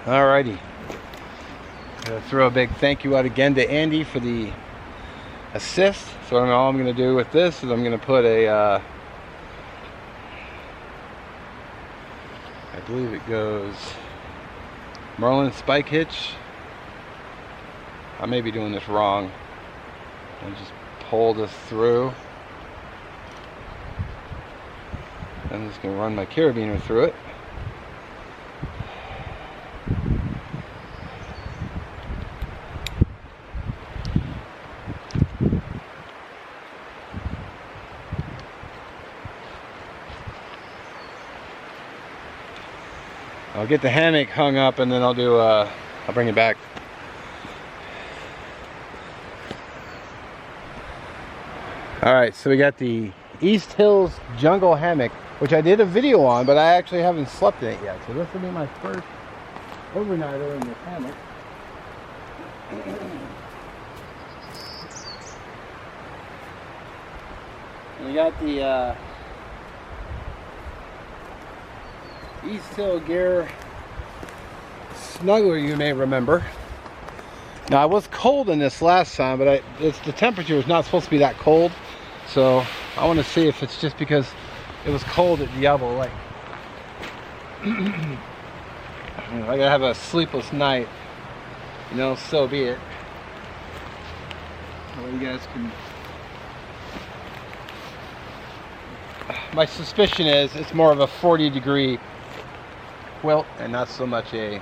Alrighty. Throw a big thank you out again to Andy for the assist. So all I'm going to do with this is I'm going to put a, I believe it goes Merlin spike hitch. I may be doing this wrong. And just pull this through. I'm just going to run my carabiner through it. I'll get the hammock hung up and then I'll bring it back. Alright, so we got the Easthills Jungle Hammock, which I did a video on, but I actually haven't slept in it yet. So this will be my first overnighter in this hammock. And we got the Easthills Gear Snuggler, you may remember. Now I was cold in this last time, but the temperature is not supposed to be that cold. So I want to see if it's just because it was cold at Diablo Lake. I gotta have a sleepless night, so be it. Well, you guys can. My suspicion is it's more of a 40-degree quilt and not so much a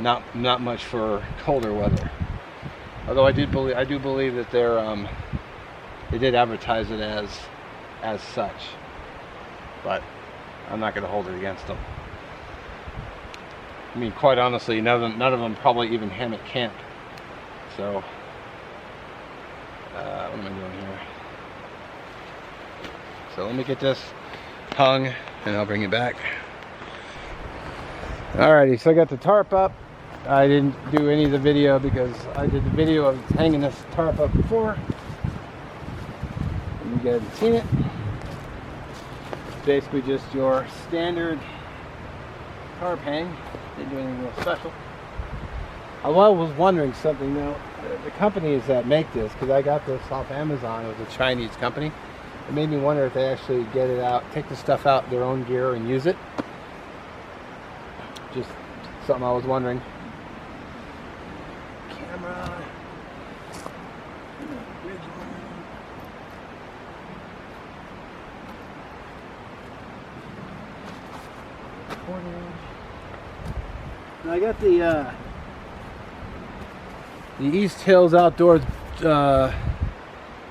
not much for colder weather. Although I do believe that they did advertise it as such, but I'm not going to hold it against them. I mean, quite honestly, none of them probably even hammock camp. So, what am I doing here? So let me get this hung and I'll bring it back. Alrighty, so I got the tarp up. I didn't do any of the video because I did the video of hanging this tarp up before. And you guys have seen it. It's basically just your standard tarp hang. Didn't do anything real special. I was wondering something though. The companies that make this, because I got this off Amazon, it was a Chinese company. It made me wonder if they actually get it out, take the stuff out, their own gear, and use it. Just something I was wondering. Camera. And I got the Easthills Outdoors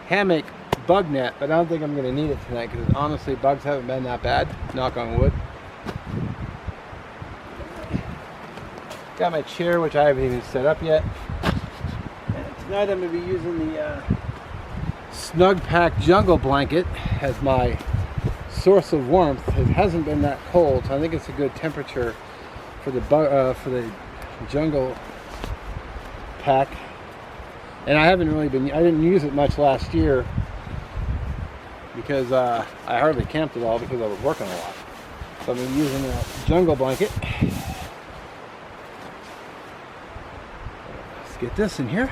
hammock bug net, but I don't think I'm going to need it tonight because honestly bugs haven't been that bad, knock on wood. Got my chair, which I haven't even set up yet. And tonight I'm going to be using the Snug Pack Jungle Blanket as my source of warmth. It hasn't been that cold, so I think it's a good temperature for the Jungle Pack. And I didn't use it much last year because I hardly camped at all because I was working a lot. So I've been using a jungle blanket. Let's get this in here.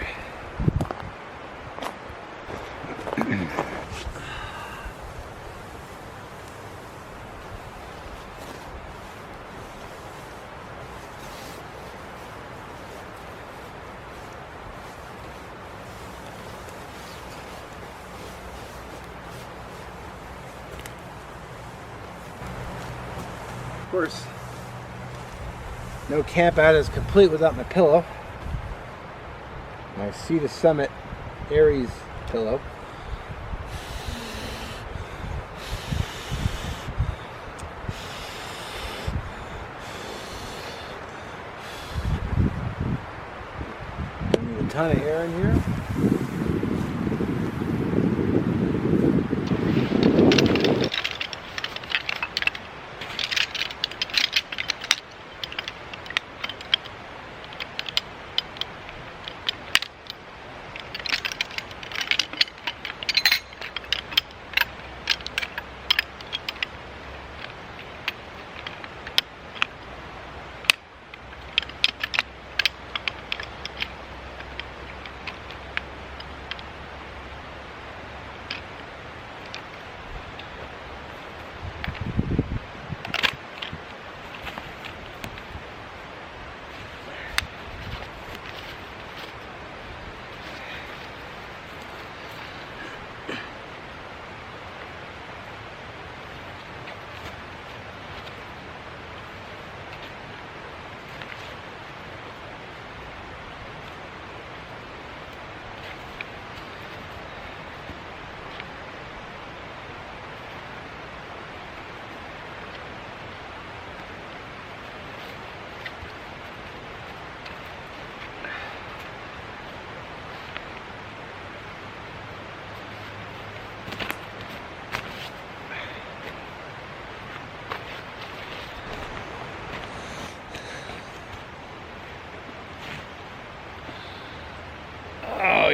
Of course, no camp out is complete without my pillow. My Sea to Summit Aries pillow. Need a ton of air in here.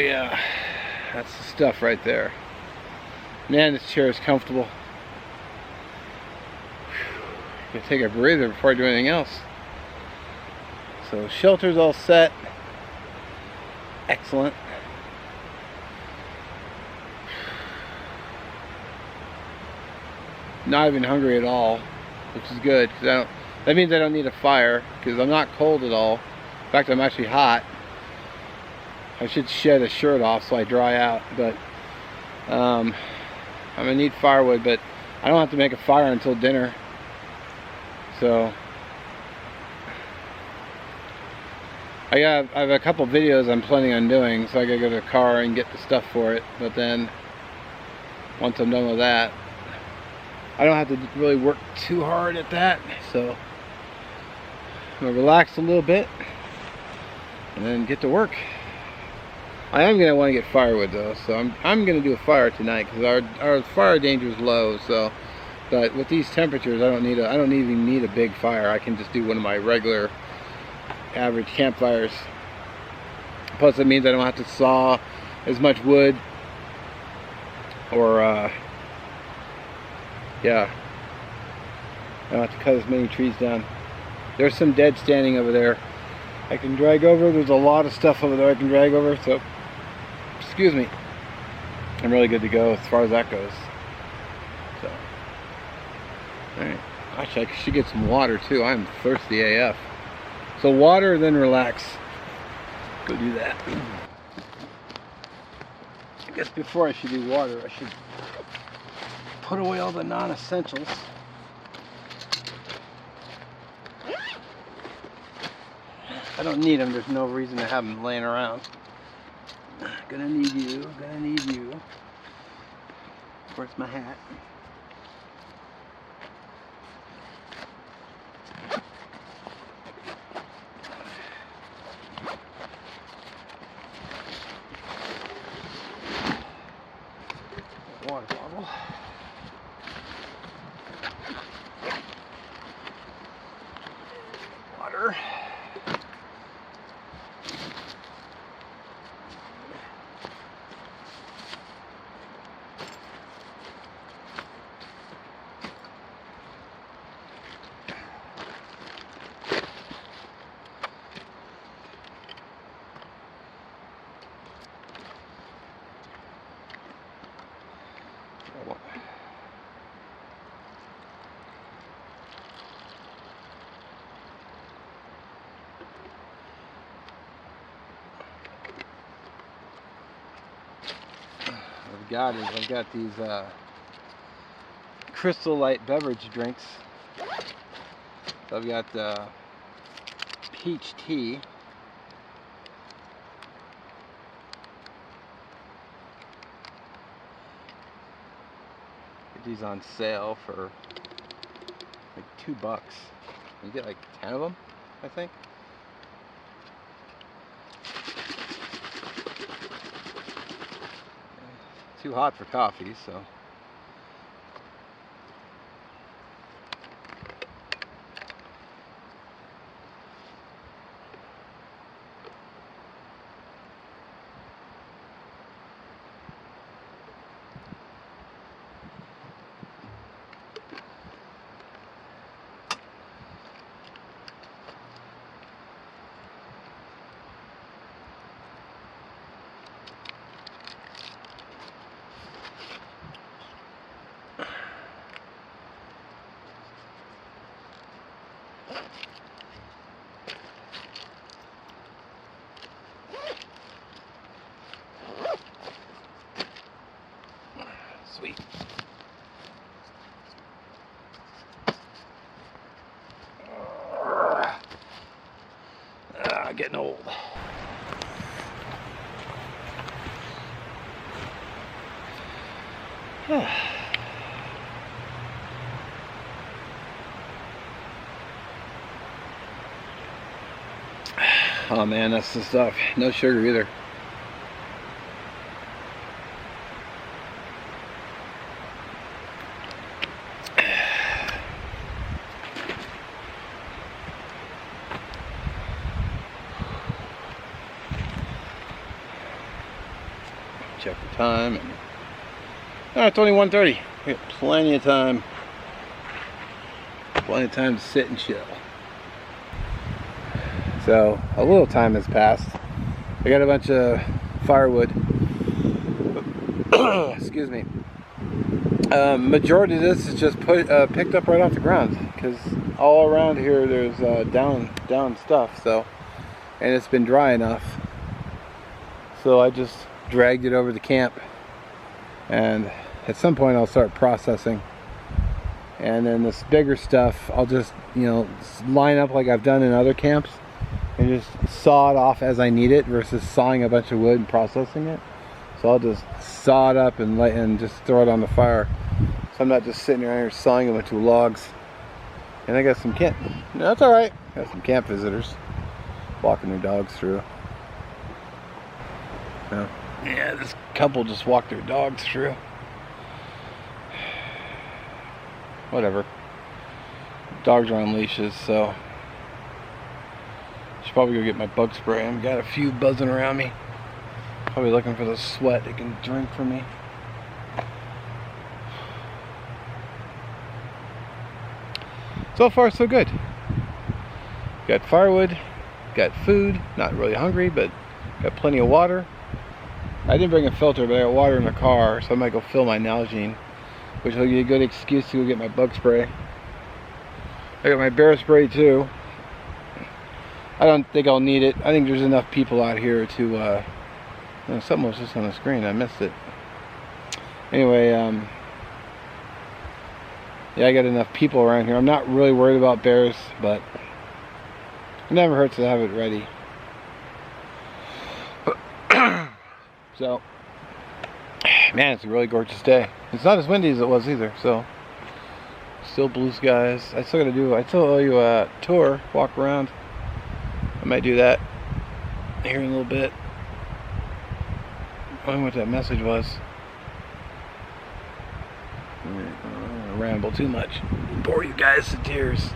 yeah, that's the stuff right there. Man, this chair is comfortable. Gonna take a breather before I do anything else. So shelter's all set. Excellent. Not even hungry at all, which is good, because that means I don't need a fire, because I'm not cold at all. In fact, I'm actually hot. I should shed a shirt off so I dry out, but I'm gonna need firewood, but I don't have to make a fire until dinner. So I have a couple videos I'm planning on doing, so I gotta go to the car and get the stuff for it. But then once I'm done with that, I don't have to really work too hard at that, so I'm gonna relax a little bit and then get to work. I am gonna want to get firewood though, so I'm gonna do a fire tonight, because our fire danger is low. So, but with these temperatures, I don't even need a big fire. I can just do one of my regular average campfires. Plus, it means I don't have to saw as much wood, or yeah, I don't have to cut as many trees down. There's some dead standing over there I can drag over. There's a lot of stuff over there I can drag over, so excuse me, I'm really good to go as far as that goes. So, alright, actually I should get some water too. I'm thirsty AF. So water, then relax. Go do that. I guess before I should do water, I should put away all the non-essentials. I don't need them. There's no reason to have them laying around. Gonna need you. Gonna need you. Where's my hat? Water bottle. Water. I've got these Crystal Light beverage drinks. So I've got peach tea. Get these on sale for like $2. You get like 10 of them, I think. Too hot for coffee, so sweet. Getting old. Oh man, that's the stuff. No sugar either. check the time. And, it's only 1:30. We got plenty of time. Plenty of time to sit and chill. So a little time has passed. I got a bunch of firewood. Excuse me. Majority of this is just picked up right off the ground, because all around here there's down stuff. So, and it's been dry enough. So I just dragged it over to camp, and at some point I'll start processing. And then this bigger stuff I'll just, line up like I've done in other camps, and just saw it off as I need it versus sawing a bunch of wood and processing it. So I'll just saw it up and just throw it on the fire. So I'm not just sitting around here sawing a bunch of logs. And I got some camp. No, that's all right. Got some camp visitors walking their dogs through. So, yeah, this couple just walked their dogs through. Whatever. Dogs are on leashes, so should probably go get my bug spray. I've got a few buzzing around me. Probably looking for the sweat they can drink from me. So far, so good. Got firewood, got food. Not really hungry, but got plenty of water. I didn't bring a filter, but I got water in the car, so I might go fill my Nalgene, which will be a good excuse to go get my bug spray. I got my bear spray too. I don't think I'll need it. I think there's enough people out here to something was just on the screen. I missed it. Anyway, yeah, I got enough people around here. I'm not really worried about bears, but it never hurts to have it ready. So, man, it's a really gorgeous day. It's not as windy as it was either, so still blue skies. I still owe you a tour, walk around. I might do that here in a little bit. I wonder what that message was. I don't ramble too much. Bore you guys to tears.